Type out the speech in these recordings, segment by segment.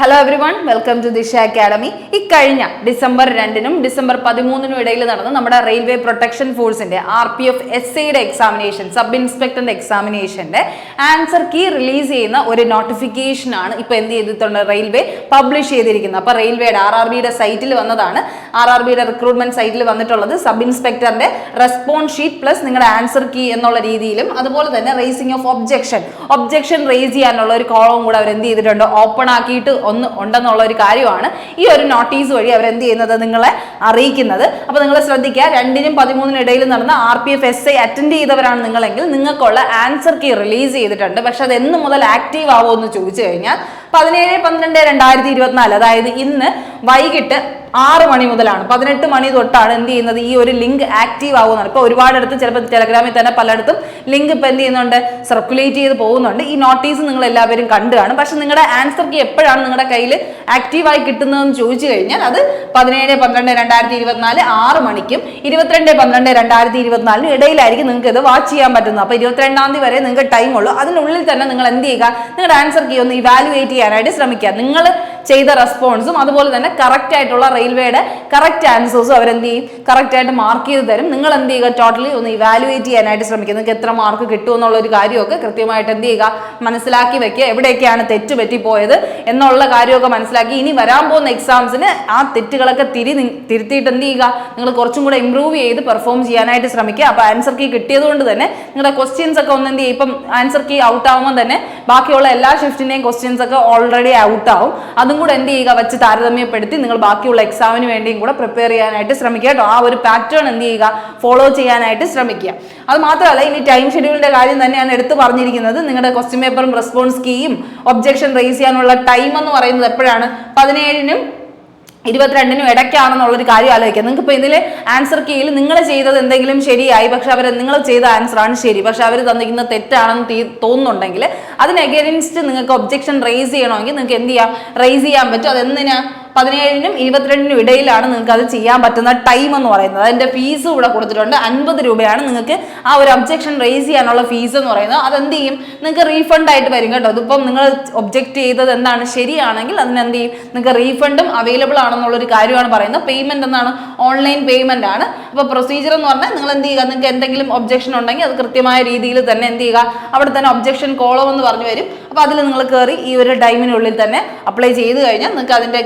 Hello everyone, welcome to Disha academy. ഇക്കഴിഞ്ഞ December 2-നും December 13-നും ഇടയിൽ നടന്ന നമ്മുടെ റെയിൽവേ പ്രൊട്ടക്ഷൻ ഫോഴ്സിന്റെ RPF SAയുടെ എക്സാമിനേഷൻ, സബ് ഇൻസ്പെക്ടറിന്റെ എക്സാമിനേഷന്റെ ആൻസർ കീ റിലീസ് ചെയ്യുന്ന ഒരു നോട്ടിഫിക്കേഷൻ ആണ് ഇപ്പൊ എന്ത് ചെയ്തിട്ടുണ്ട്, റെയിൽവേ പബ്ലിഷ് ചെയ്തിരിക്കുന്നത്. അപ്പൊ റെയിൽവേയുടെ RRBയുടെ സൈറ്റിൽ വന്നതാണ്, RRBയുടെ റിക്രൂട്ട്മെന്റ് സൈറ്റിൽ വന്നിട്ടുള്ളത് സബ് ഇൻസ്പെക്ടറിന്റെ റെസ്പോൺസ് ഷീറ്റ് പ്ലസ് നിങ്ങളുടെ ആൻസർ കീ എന്നുള്ള രീതിയിലും അതുപോലെ തന്നെ റേസിംഗ് ഓഫ് ഒബ്ജെക്ഷൻ റേസ് ചെയ്യാനുള്ള ഒരു കോളവും കൂടെ അവർ എന്ത് ചെയ്തിട്ടുണ്ട്, ഓപ്പൺ ആക്കിയിട്ട് ഉണ്ടെന്നുള്ള ഒരു കാര്യമാണ് ഈ ഒരു നോട്ടീസ് വഴി അവർ എന്ത് ചെയ്യുന്നത്, നിങ്ങളെ അറിയിക്കുന്നത്. അപ്പൊ നിങ്ങൾ ശ്രദ്ധിക്കുക, 2-നും 13-നും ഇടയിൽ നടന്ന RPF SA അറ്റൻഡ് ചെയ്തവരാണ് നിങ്ങളെങ്കിൽ നിങ്ങൾക്കുള്ള ആൻസർ കീ റിലീസ് ചെയ്തിട്ടുണ്ട്. പക്ഷെ അത് എന്ന് മുതൽ ആക്റ്റീവ് ആവുമോ എന്ന് ചോദിച്ചു കഴിഞ്ഞാൽ 17-12-2024, അതായത് ഇന്ന് വൈകിട്ട് 6 മണി മുതലാണ്, 18 മണി തൊട്ടാണ് എന്ത് ചെയ്യുന്നത്, ഈ ഒരു ലിങ്ക് ആക്റ്റീവ് ആവുന്നതാണ്. ഇപ്പൊ ഒരുപാടിടത്ത് ചിലപ്പോൾ ടെലഗ്രാമിൽ തന്നെ പലയിടത്തും ലിങ്ക് ഇപ്പൊ എന്ത് ചെയ്യുന്നുണ്ട്, സർക്കുലേറ്റ് ചെയ്ത് പോകുന്നുണ്ട്. ഈ നോട്ടീസ് നിങ്ങൾ എല്ലാവരും കണ്ടു കാണും. പക്ഷെ നിങ്ങളുടെ ആൻസർ കീ എപ്പോഴാണ് നിങ്ങളുടെ കയ്യിൽ ആക്റ്റീവായി കിട്ടുന്നതെന്ന് ചോദിച്ചു കഴിഞ്ഞാൽ അത് 17-12-2024 6 മണിക്കും 22-12-2024 ഇടയിലായിരിക്കും നിങ്ങൾക്ക് ഇത് വാച്ച് ചെയ്യാൻ പറ്റുന്നത്. അപ്പൊ 22-ാം തീയതി വരെ നിങ്ങൾക്ക് ടൈം ഉള്ളൂ. അതിനുള്ളിൽ തന്നെ നിങ്ങൾ എന്ത് ചെയ്യുക, നിങ്ങളുടെ ആൻസർ കീ ഒന്ന് ഇവാലുവേറ്റ് ചെയ്യാനായിട്ട് ശ്രമിക്കുക. നിങ്ങൾ ചെയ്ത റെസ്പോൺസും അതുപോലെ തന്നെ കറക്റ്റ് ആയിട്ടുള്ള റെയിൽവേയുടെ കറക്റ്റ് ആൻസേഴ്സും അവരെന്ത് ചെയ്യും, കറക്റ്റ് ആയിട്ട് മാർക്ക് ചെയ്ത് തരും. നിങ്ങൾ എന്ത് ചെയ്യുക, ടോട്ടലി ഒന്ന് ഇവാലുവേറ്റ് ചെയ്യാനായിട്ട് ശ്രമിക്കുക. നിങ്ങൾക്ക് എത്ര മാർക്ക് കിട്ടും എന്നുള്ള ഒരു കാര്യമൊക്കെ കൃത്യമായിട്ട് എന്ത് ചെയ്യുക, മനസ്സിലാക്കി വെക്കുക. എവിടെയൊക്കെയാണ് തെറ്റ് പറ്റിപ്പോയത് എന്നുള്ള കാര്യമൊക്കെ മനസ്സിലാക്കി ഇനി വരാൻ പോകുന്ന എക്സാംസിന് ആ തെറ്റുകളൊക്കെ തിരുത്തിയിട്ട് എന്ത് ചെയ്യുക, നിങ്ങൾ കുറച്ചും കൂടെ ഇമ്പ്രൂവ് ചെയ്ത് പെർഫോം ചെയ്യാനായിട്ട് ശ്രമിക്കുക. അപ്പൊ ആൻസർ കീ കിട്ടിയത് കൊണ്ട് തന്നെ നിങ്ങളുടെ ക്വസ്റ്റ്യൻസ് ഒക്കെ ഒന്ന് എന്ത് ചെയ്യും, ഇപ്പം ആൻസർ കീ ഔട്ട് ആവുമ്പോൾ തന്നെ ബാക്കിയുള്ള എല്ലാ ഷിഫ്റ്റിന്റെയും ക്വസ്റ്റ്യൻസ് ഒക്കെ ഓൾറെഡി ഔട്ട് ആവും. അതും കൂടെ എന്ത് ചെയ്യുക, വെച്ച് താരതമ്യപ്പെടുത്തി നിങ്ങൾ ബാക്കിയുള്ള എക്സാമിന് വേണ്ടിയും കൂടെ പ്രിപ്പയർ ചെയ്യാനായിട്ട് ശ്രമിക്കുക കേട്ടോ. ആ ഒരു പാറ്റേൺ എന്ത് ചെയ്യുക, ഫോളോ ചെയ്യാനായിട്ട് ശ്രമിക്കുക. അത് മാത്രമല്ല, ഇനി ടൈം ഷെഡ്യൂളിന്റെ കാര്യം തന്നെയാണ് എടുത്തു പറഞ്ഞിരിക്കുന്നത്. നിങ്ങളുടെ ക്വസ്റ്റ്യൻ പേപ്പറും റെസ്പോൺസ് കീയും ഒബ്ജെക്ഷൻ റേസ് ചെയ്യാനുള്ള ടൈം എന്ന് പറയുന്നത് എപ്പോഴാണ്, 17-നും 22-നും ഇടയ്ക്കാണെന്നുള്ളൊരു കാര്യം ആലോചിക്കുക. നിങ്ങൾക്ക് ഇപ്പൊ ഇതിൽ ആൻസർ കീയിൽ നിങ്ങൾ ചെയ്തത് എന്തെങ്കിലും ശരിയായി, പക്ഷെ അവർ നിങ്ങൾ ചെയ്ത ആൻസർ ആണ് ശരി, പക്ഷെ അവർ തന്നിരിക്കുന്ന തെറ്റാണെന്ന് തോന്നുന്നുണ്ടെങ്കിൽ അതിന് അഗെയിൻസ്റ്റ് നിങ്ങൾക്ക് ഒബ്ജെക്ഷൻ റേസ് ചെയ്യണമെങ്കിൽ നിങ്ങൾക്ക് എന്ത് ചെയ്യാം, റേസ് ചെയ്യാൻ പറ്റും. അതെന്തിനാ, 17-നും 22-നും ഇടയിലാണ് നിങ്ങൾക്ക് അത് ചെയ്യാൻ പറ്റുന്ന ടൈം എന്ന് പറയുന്നത്. അതിന്റെ ഫീസ് ഇവിടെ കൊടുത്തിട്ടുണ്ട്, 50 രൂപയാണ് നിങ്ങൾക്ക് ആ ഒരു ഒബ്ജെക്ഷൻ റേസ് ചെയ്യാനുള്ള ഫീസ് എന്ന് പറയുന്നത്. അതെന്ത് ചെയ്യും, നിങ്ങൾക്ക് റീഫണ്ട് ആയിട്ട് വരും കേട്ടോ. അതിപ്പം നിങ്ങൾ ഒബ്ജക്ട് ചെയ്തത് എന്താണ് ശരിയാണെങ്കിൽ അതിനെന്ത് ചെയ്യും, നിങ്ങൾക്ക് റീഫണ്ടും അവൈലബിൾ ആണെന്നുള്ളൊരു കാര്യമാണ് പറയുന്നത്. പേയ്മെന്റ് എന്താണ്, ഓൺലൈൻ പേയ്മെന്റ് ആണ്. അപ്പൊ പ്രൊസീജിയർ എന്ന് പറഞ്ഞാൽ നിങ്ങൾ എന്ത് ചെയ്യുക, നിങ്ങൾക്ക് എന്തെങ്കിലും ഒബ്ജെക്ഷൻ ഉണ്ടെങ്കിൽ അത് കൃത്യമായ രീതിയിൽ തന്നെ എന്ത് ചെയ്യുക, അവിടെ തന്നെ ഒബ്ജെക്ഷൻ കോളം എന്ന് പറഞ്ഞു വരും. അപ്പൊ അതിൽ നിങ്ങൾ കയറി ഈ ഒരു ടൈമിനുള്ളിൽ തന്നെ അപ്ലൈ ചെയ്ത് കഴിഞ്ഞാൽ നിങ്ങൾക്ക് അതിന്റെ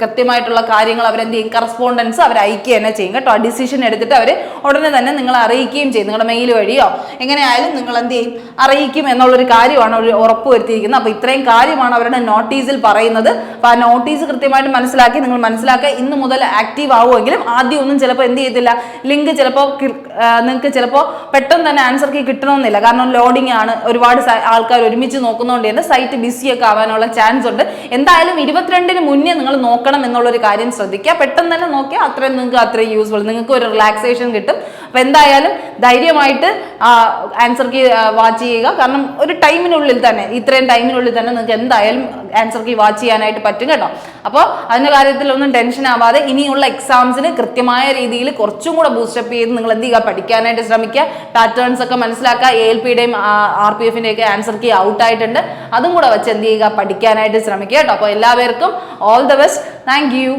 കൃത്യമായിട്ടുള്ള കാര്യങ്ങൾ അവരെന്ത് ചെയ്യും, കറസ്പോണ്ടൻസ് അവർ അയക്കുക തന്നെ ചെയ്യും കേട്ടോ. ആ ഡിസിഷൻ എടുത്തിട്ട് അവർ ഉടനെ തന്നെ നിങ്ങളെ അറിയിക്കുകയും ചെയ്യും. നിങ്ങളുടെ മെയിൽ വഴിയോ എങ്ങനെയായാലും നിങ്ങൾ എന്ത് ചെയ്യും, അറിയിക്കും എന്നുള്ളൊരു കാര്യമാണ് അവർ ഉറപ്പ് വരുത്തിയിരിക്കുന്നത്. അപ്പൊ ഇത്രയും കാര്യമാണ് അവരുടെ നോട്ടീസിൽ പറയുന്നത്. അപ്പൊ ആ നോട്ടീസ് കൃത്യമായിട്ട് മനസ്സിലാക്കി നിങ്ങൾ മനസ്സിലാക്കുക. ഇന്ന് മുതൽ ആക്റ്റീവ് ആവുമെങ്കിലും ആദ്യം ഒന്നും ചിലപ്പോൾ എന്ത് ചെയ്യത്തില്ല, ലിങ്ക് ചിലപ്പോൾ നിങ്ങൾക്ക് ചിലപ്പോൾ പെട്ടെന്ന് തന്നെ ആൻസർ കീ കിട്ടണമെന്നില്ല. കാരണം ലോഡിംഗ് ആണ്, ഒരുപാട് ആൾക്കാർ ഒരുമിച്ച് നോക്കുന്നതുകൊണ്ട് തന്നെ സൈറ്റ് ബിസിയൊക്കെ ആവാനുള്ള ചാൻസ് ഉണ്ട്. എന്തായാലും 22-ന് മുന്നേ നിങ്ങൾ നോക്കണം എന്നുള്ളൊരു കാര്യം ശ്രദ്ധിക്കുക. പെട്ടെന്ന് തന്നെ നോക്കിയാൽ അത്രയും നിങ്ങൾക്ക് അത്രയും യൂസ്ഫുൾ, നിങ്ങൾക്ക് ഒരു റിലാക്സേഷൻ കിട്ടും. അപ്പൊ എന്തായാലും ധൈര്യമായിട്ട് ആൻസർ കീ വാച്ച് ചെയ്യുക. കാരണം ഒരു ടൈമിനുള്ളിൽ തന്നെ, ഇത്രയും ടൈമിനുള്ളിൽ തന്നെ നിങ്ങൾക്ക് എന്തായാലും ആൻസർ കീ വാച്ച് ചെയ്യാനായിട്ട് പറ്റും കേട്ടോ. അപ്പോൾ അതിന്റെ കാര്യത്തിലൊന്നും ടെൻഷൻ ആവാതെ ഇനിയുള്ള എക്സാംസിന് കൃത്യമായ രീതിയിൽ കുറച്ചും കൂടെ ബൂസ്റ്റപ്പ് ചെയ്ത് നിങ്ങൾ എന്ത് ചെയ്യുക, പഠിക്കാനായിട്ട് ശ്രമിക്കുക. പാറ്റേൺസ് ഒക്കെ മനസ്സിലാക്കുക. ALPയുടെയും RPFന്റെ ഒക്കെ ആൻസർ കീ ഔട്ട് ആയിട്ടുണ്ട്, അതും കൂടെ വെച്ച് എന്ത് ചെയ്യുക, പഠിക്കാനായിട്ട് ശ്രമിക്കുക കേട്ടോ. അപ്പോൾ എല്ലാവർക്കും all the best. Thank you.